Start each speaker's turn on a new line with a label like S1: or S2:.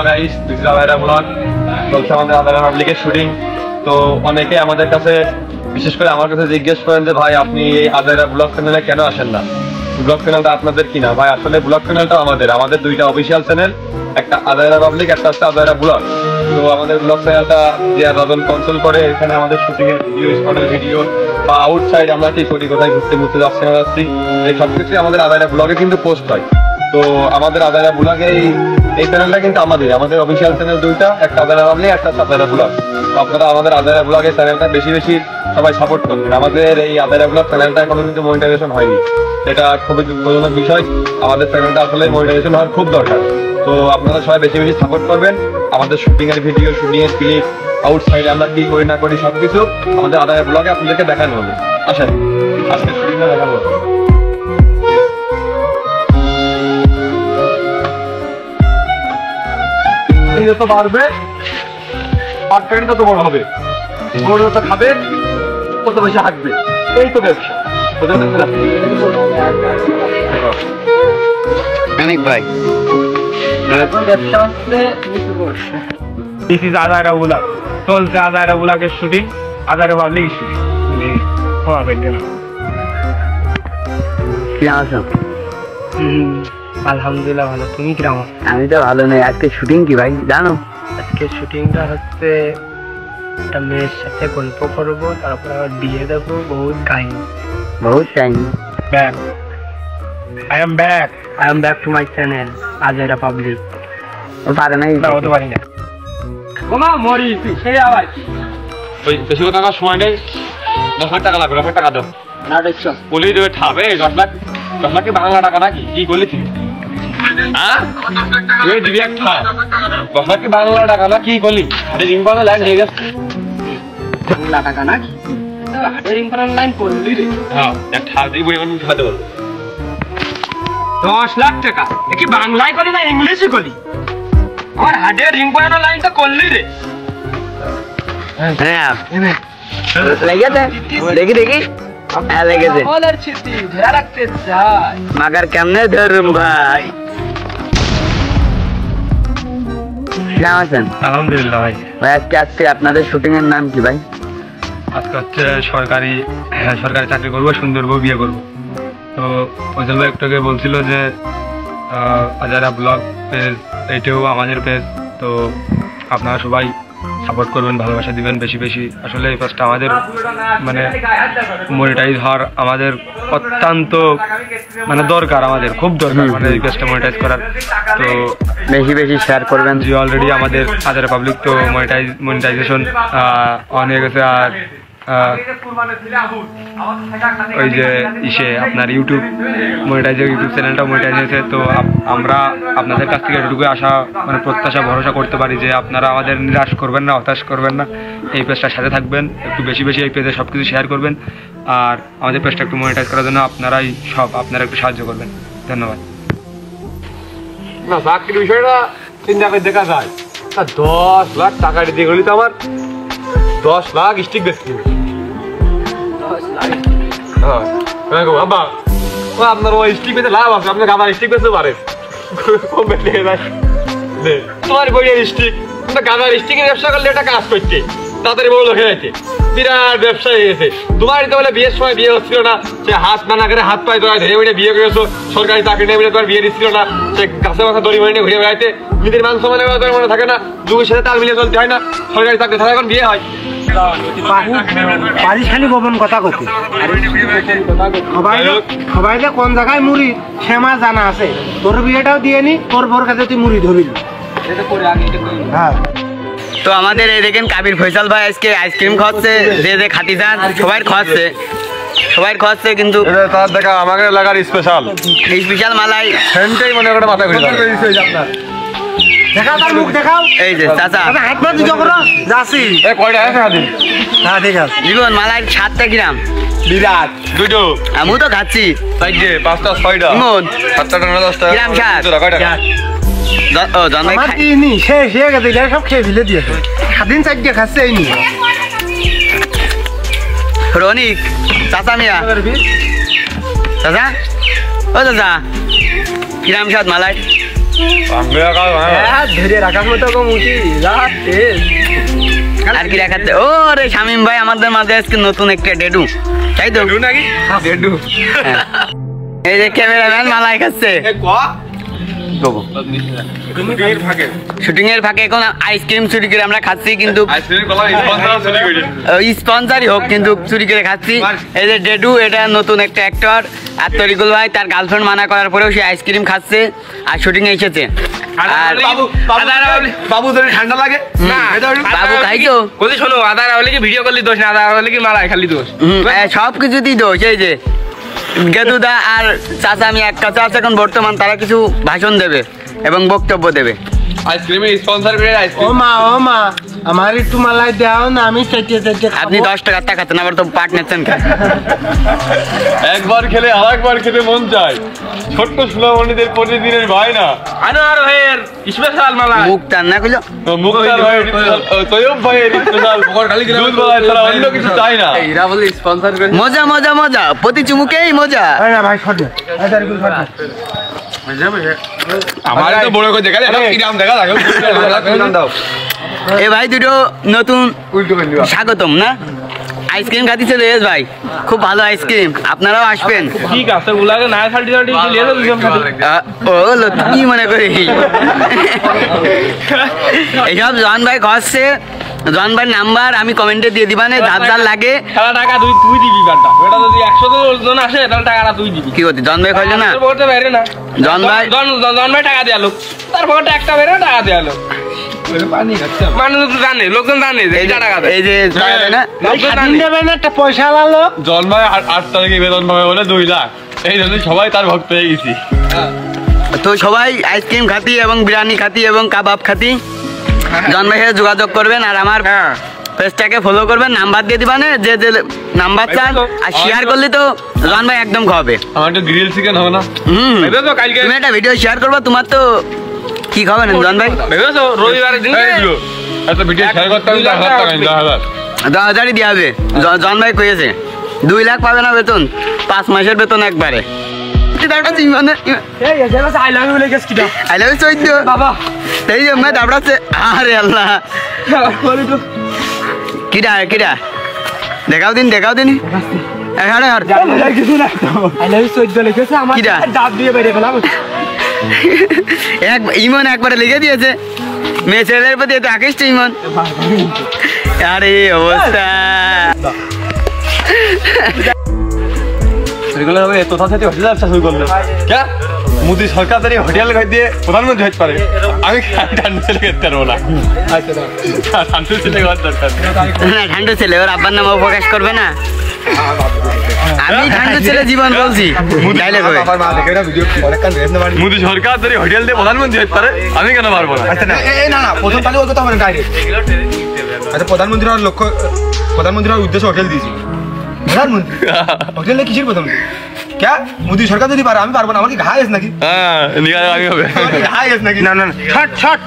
S1: Hello guys, this is Adayra vlog. চলছে আমাদের আদায়রা পাবলিকের শুটিং। তো অনেকে আমাদের কাছে, বিশেষ করে আমার কাছে জিজ্ঞেস করেন যে ভাই আপনি এই আদায়রা ব্লগ চ্যানেলে কেন আসেন না? ব্লগ চ্যানেলটা আপনাদের কিনা? ভাই আসলে ব্লগ চ্যানেলটা আমাদের দুইটা অফিসিয়াল চ্যানেল, একটা আদায়রা পাবলিক, একটা হচ্ছে আদায়রা ব্লগ। তো আমাদের ব্লগ চ্যানেলটা যে রজন কনসোল করে, এখানে আমাদের শুটিং এর ভিডিও, স্পটের ভিডিও বা আউটসাইড আমরা কি করি, কোথায় ঘুরতে যাচ্ছি না যাচ্ছি, এই সব কিছুই আমাদের আদায়রা ব্লগে কিন্তু পোস্ট হয়। তো আমাদের আদায়রা ব্লগে এই চ্যানেলটা কিন্তু আমাদের অফিসিয়াল চ্যানেল দুইটা, একটা আদায়রা পাবলিক, একটা আদায়রা ব্লগ। তো আপনারা আমাদের আদায়রা ব্লগের চ্যানেলটা বেশি সবাই সাপোর্ট করবেন। আমাদের এই আদায়রা ব্লগ চ্যানেলটা এখনো কিন্তু মনিটাইজেশন হয়নি, এটা খুবই দুঃখজনক বিষয়। আমাদের চ্যানেলটা আসলে মনিটাইজেশন হওয়ার খুব দরকার। তো আপনারা সবাই বেশি সাপোর্ট করবেন। আমাদের শুটিং এর ভিডিও, শুটিং এর ক্লিপ, আউটসাইডে আমরা কি করি না করি সবকিছু আমাদের আদায়রা ব্লগে আপনাদেরকে দেখানো হবে। আসেন আজকে শুটিংটা দেখাবো। যত বাড়বে মার্কেট তত বড় হবে, যত খাবেন তত বেশি হাঁটবে, এই তো ব্যবসা।
S2: ভাই
S3: দিস ইজ আদায়রা ব্লগ। চলছে আদায়রা ব্লগের শুটিং, আদায়রা পাবলিক শুটিং। আলহামদুলিল্লাহ ভালো, তুমি কিরকম?
S2: আমি তো ভালো নেই। আজকে শুটিং কি ভাই জানো?
S3: আজকে শুটিংটা হচ্ছে একটা মেয়ের সাথে গল্প করবো, তারপর আবার বিয়ে দেবো, বহুত কাহিনী,
S2: বহুত time.
S3: Back I am back to my channel Adayra public.
S2: পারে নাই,
S3: হতে পারি না। ওমা মরি সেই আওয়াজ।
S1: ওই বেশি কথা সময় নেই, 10,00,000 টাকা লাগবে, 10,000 টাকা দাও।
S3: না দেখছো
S1: বলি দেবে ঠাবে 10 লাখ কি বাংলা টাকা নাকি? কি করলি তুই? হ্যাঁ তুই দিবি একটা 10 লাখ কি বাংলা টাকা না? কি করলি? আরে রিংবানো লাইন হয়ে গেছে,
S3: বাংলা টাকা নাকি? হাটের ইম্পোর্টেন্ট লাইন করলি রে।
S1: হ্যাঁ একটা দিই বই আমি খাতে বল।
S3: 10 লাখ টাকা কি বাংলায় করলি না ইংলিশে করলি? আমার হাটের ইম্পোর্টেন্ট লাইনটা করলি রে।
S2: হ্যাঁ লেগেছে, দেখি হ্যাঁ লেগেছে।
S3: ওদের চিঠি ধরে রাখতে চাই,
S2: মাগার কেমনে ধরুম ভাই? কেমন আছেন?
S1: আলহামদুলিল্লাহ ভাই।
S2: ভাই আজকে আপনাদের শুটিং এর নাম কি ভাই?
S1: আজকে হচ্ছে সরকারি চাকরি করবো, সুন্দর বউ বিয়ে করবো। তো ফজল ভাই একটু আগে বলছিল যে আদায়রা ব্লগ পেজ, এইটাও আমাদের পেজ। তো আপনারা সবাই সাপোর্ট করবেন, ভালোবাসা দিবেন বেশি। আসলে এই পেজটা আমাদের মানে মনিটাইজ হওয়ার আমাদের অত্যন্ত মানে দরকার, আমাদের খুব দরকার মানে এই পেজটা মনিটাইজ করার। তো
S2: বেশি শেয়ার করবেন।
S1: জি অলরেডি আমাদের আদায়রা পাবলিক তো মনিটাইজেশন অন হয়ে গেছে। আর ওই যে আপনার ইউটিউব চ্যানেলটা মনিটাইজ হয়েছে। তো আমরা আপনাদের কাছ থেকে এটুকু আশা মানে প্রত্যাশা ভরসা করতে পারি যে আপনারা আমাদের নিরাশ করবেন না, হতাশ করবেন না, এই পেজটার সাথে থাকবেন, একটু বেশি এই পেজে সব কিছু শেয়ার করবেন। আর আমাদের পেজটা একটু মনিটাইজ করার জন্য আপনারা একটু সাহায্য করবেন। ধন্যবাদ। না চাকরির বিষয়টা চিন্তা করে দেখা যায়, 10 লাখ টাকা দিতে গেলে তো আমার 10 লাখ স্টিক বেচতে হবে। বাবা আপনার ওই স্টিক বেচে লাভ আছে, আপনি গাঁদার স্টিক বেচতে পারেন। তোমার বইয়ের স্টিক, গাঁদার স্টিকের ব্যবসা করলে এটা কাজ করছে, তাড়াতাড়ি বড় লোক হয়ে গেছে, বিরাট ব্যবসা হয়ে গেছে। তোমার তো বলে বিয়ের সময় বিয়ে হচ্ছিল না, সে হাত না করে হাত পায়ে ধরে ধরে বেড়ে বিয়ে করেছো, সরকারি চাকরি নেই বলে তোমার বিয়ে দিচ্ছিল না, সে গাছে মাথা দড়ি মরে নিয়ে ঘুরে বেড়াইতে, নিজের মান সম্মানের মনে থাকে না, যুগের সাথে তাল মিলিয়ে চলতে হয় না, সরকারি চাকরি ছাড়া এখন বিয়ে হয়।
S3: পারিশানি গোপন কথা কতি সবাই যে কোন জায়গায় মুড়ি সেমা জানা আছে। তোর বিয়েটাও দিয়ে নি, তোর বোর কাছে তুই মুড়ি ধরবি। হ্যাঁ
S2: তো আমাদের এই দেখেন কাবির ফয়সাল ভাই আজকে আইসক্রিম খাওয়াচ্ছে, যে খাতি যান সবাই খাওয়াচ্ছে কিন্তু
S1: তার দেখা আমাকে লাগার স্পেশাল
S2: মালাই
S1: সেন্টাই মনে করে মাথা ঘুরে আপনার।
S3: দেখাও তার মুখ দেখাও।
S2: এই যে চাচা
S3: হাত পা দিছো করো যাসি
S1: এ কয়টা আছে হাদিন?
S3: না ঠিক আছে
S2: জীবন মালাই 7টা গ্রাম
S1: বিরাট দুটো
S2: আমি তো খাচ্ছি।
S1: 4টে 5টা 6টা
S2: জীবন
S1: 7টা 10টা
S2: গ্রাম 7
S1: কয়টা?
S2: ও জামাই
S3: আমার কি নি শেষ হয়ে গেছে, এটা সব খেয়ে ফেলে দিয়েছে। স্বাধীন 4টে খাচ্ছে এই নি
S2: রনিক চাচা মিয়া চাচা ও চাচা গ্রাম 7 মালাই
S3: ধরে রাখার মতো মুখি
S2: আর কি দেখাচ্ছে ও রে শামিম ভাই আমাদের মাঝে আজকে নতুন একটা ডেডু তাই তো
S1: নাকি ডেডু
S2: হ্যাঁ। এই যে ক্যামেরাম্যান মালাই খাচ্ছে শুটিং এর ফাঁকে এখন আইসক্রিম চুরি করে আমরা খাচ্ছি কিন্তু স্পন্সারই হোক কিন্তু চুরি করে খাচ্ছি এই যে ডেডু এটা নতুন একটা অ্যাক্টর আর তরিকুল ভাই তার গার্লফ্রেন্ড মানা করার পরেও সে আইসক্রিম খাচ্ছে আর শুটিং এ এসেছে আর
S1: বাবু যদি ঠান্ডা লাগে
S2: বাবু খাইছো
S4: বলছি শোনো আদার হলে কি ভিডিও করলি দোষ না আদার হলে কি মালাই খালি দোষ
S2: সব কিছুতেই দোষ এই যে গেদুদা আর চাচা আমি এক কাছে আছে এখন বর্তমান তারা কিছু ভাষণ দেবে এবং বক্তব্য দেবে
S1: আইসক্রিমের স্পন্সর করে
S3: ও মা আমার একটু মালাই দাও না আমি চেটে
S2: আপনি 10 টাকার টাকা খাচ্ছেন আবার তো পাট নিচ্ছেন কেন
S1: একবার খেলে আরেকবার খেতে মন চায় ছোট্ট সোনামণিদের প্রতিদিনের ভাই না
S4: আনো আর ভাইয়ের স্পেশাল মালাই
S2: মুখ টান না কইলো
S1: মুক্তার ভাই তৈয়ব ভাইয়ের স্পেশাল দুধ মালাই ছাড়া অন্য কিছু চাই না
S4: এরা বলে স্পন্সর করে
S2: মজা মজা মজা প্রতি চুমুকেই মজা
S3: ভাই শট
S1: আমার তো বড় করে দেখা যায় কিরাম দেখা লাগে দাও
S2: এ ভাই দুটো নতুন স্বাগতম না আইসক্রিম খাতিছে রেজ ভাই খুব ভালো আইসক্রিম আপনারাও আসবেন
S4: ঠিক আছে ওলাগে না সাল্টি সাল্টি লিয়ে দাও দুজন খাতে
S2: ও লো কি মনে করি এইসব জন ভাই খাচ্ছে জন ভাই নাম্বার আমি কমেন্টে দিয়ে দিবানে যার যার লাগে
S4: খেলা টাকা তুই দিবি কাটা এটা যদি 100 জন আসে তাহলে টাকাটা তুই দিবি
S2: কি করতে জন ভাই খাইলো না
S4: তোর পকেটে বাইরে না
S2: জন ভাই
S4: জন ভাই টাকা দেয়ালো তার পকেটে একটা বাইরে টাকা দেয়ালো মানুষ তো জানে লোকজন জানে যে এটা টাকা দেয়
S2: এই যে টাকা দেয় না
S4: লোকজন
S3: স্বাধীন
S4: জানে
S3: দেবে না একটা পয়সা লালো
S1: জন্মায় 8 তারিখে বেতন পাবে বলে 2 লাখ এই জন্য সবাই তার ভক্ত হয়ে গেছি
S2: তো সবাই আইসক্রিম খাতি এবং বিরিয়ানি খাতি এবং কাবাব খাতি জন ভাইয়ের সাথে যোগাযোগ করবেন আর আমার পেজটাকে ফলো করবেন নাম্বার দিয়ে দিবানে যে যে নাম্বার চান আর শেয়ার করলে তো জন ভাই একদম খাবে
S1: আমার একটা গ্রিল চিকেন হবে না
S4: ভেবেছো কালকে
S2: তুমি একটা ভিডিও শেয়ার করবা তোমার তো কি খাবে না জন ভাই
S4: ভেবেছো রবিবারের দিন
S1: একটা ভিডিও শেয়ার করতে হবে 10,000 টাকা 10,000
S2: 10,000ই দিয়ে হবে জন ভাই কইছে 2 লাখ পাবে না বেতন 5 মাসের বেতন একবারে
S3: আই লাভ ইউ লেগেস কিটা
S2: আই লাভ ইউ বাবা এই যে मैं দাবড়াছে আরে আল্লাহ কিডা দেখাও দিন এখানে আর
S3: আই লাভ ইউ 14 লেগেছে আমার
S2: কিটা?
S3: দাঁত দিয়ে বেরিয়ে গেলাম
S2: এক ইমন একবারে লিখে দিয়েছে মেয়ে ছেলের প্রতি এত আকৃষ্ট ইমন আরে অবস্থা
S1: এগুলো হবে তোতা সাথে হোটেল ব্যবসা শুরু করলো কে মোদি সরকার তারি হোটেল গাই দিয়ে প্রধানমন্ত্রী হতে পারে আমি ঠান্ডা ছেলে খেতে পারবো না ঠান্ডা ছেলে ঘর দরকার
S2: না ঠান্ডা ছেলে ওর আব্বার নামও প্রকাশ করবে না আমি ঠান্ডা ছেলে জীবন বলছি ডাইলেক্ট হবে
S1: মোদি সরকার তারি হোটেল দিয়ে প্রধানমন্ত্রী হতে পারে আমি কেন পারবো না
S5: না প্রথম তাহলে ওই কথা হবে ডাইরেক্ট আচ্ছা প্রধানমন্ত্রী হওয়ার লক্ষ্য প্রধানমন্ত্রী হওয়ার উদ্দেশ্যে হোটেল দিয়েছি প্রধানমন্ত্রী হোটেলে কিসের প্রধানমন্ত্রী क्या मोदी सरकार যদি পারে আমি পারবো না আমার কি ঘায়েস নাকি
S1: হ্যাঁ নিয়ে আমি হবে
S5: ঘায়েস নাকি
S3: শট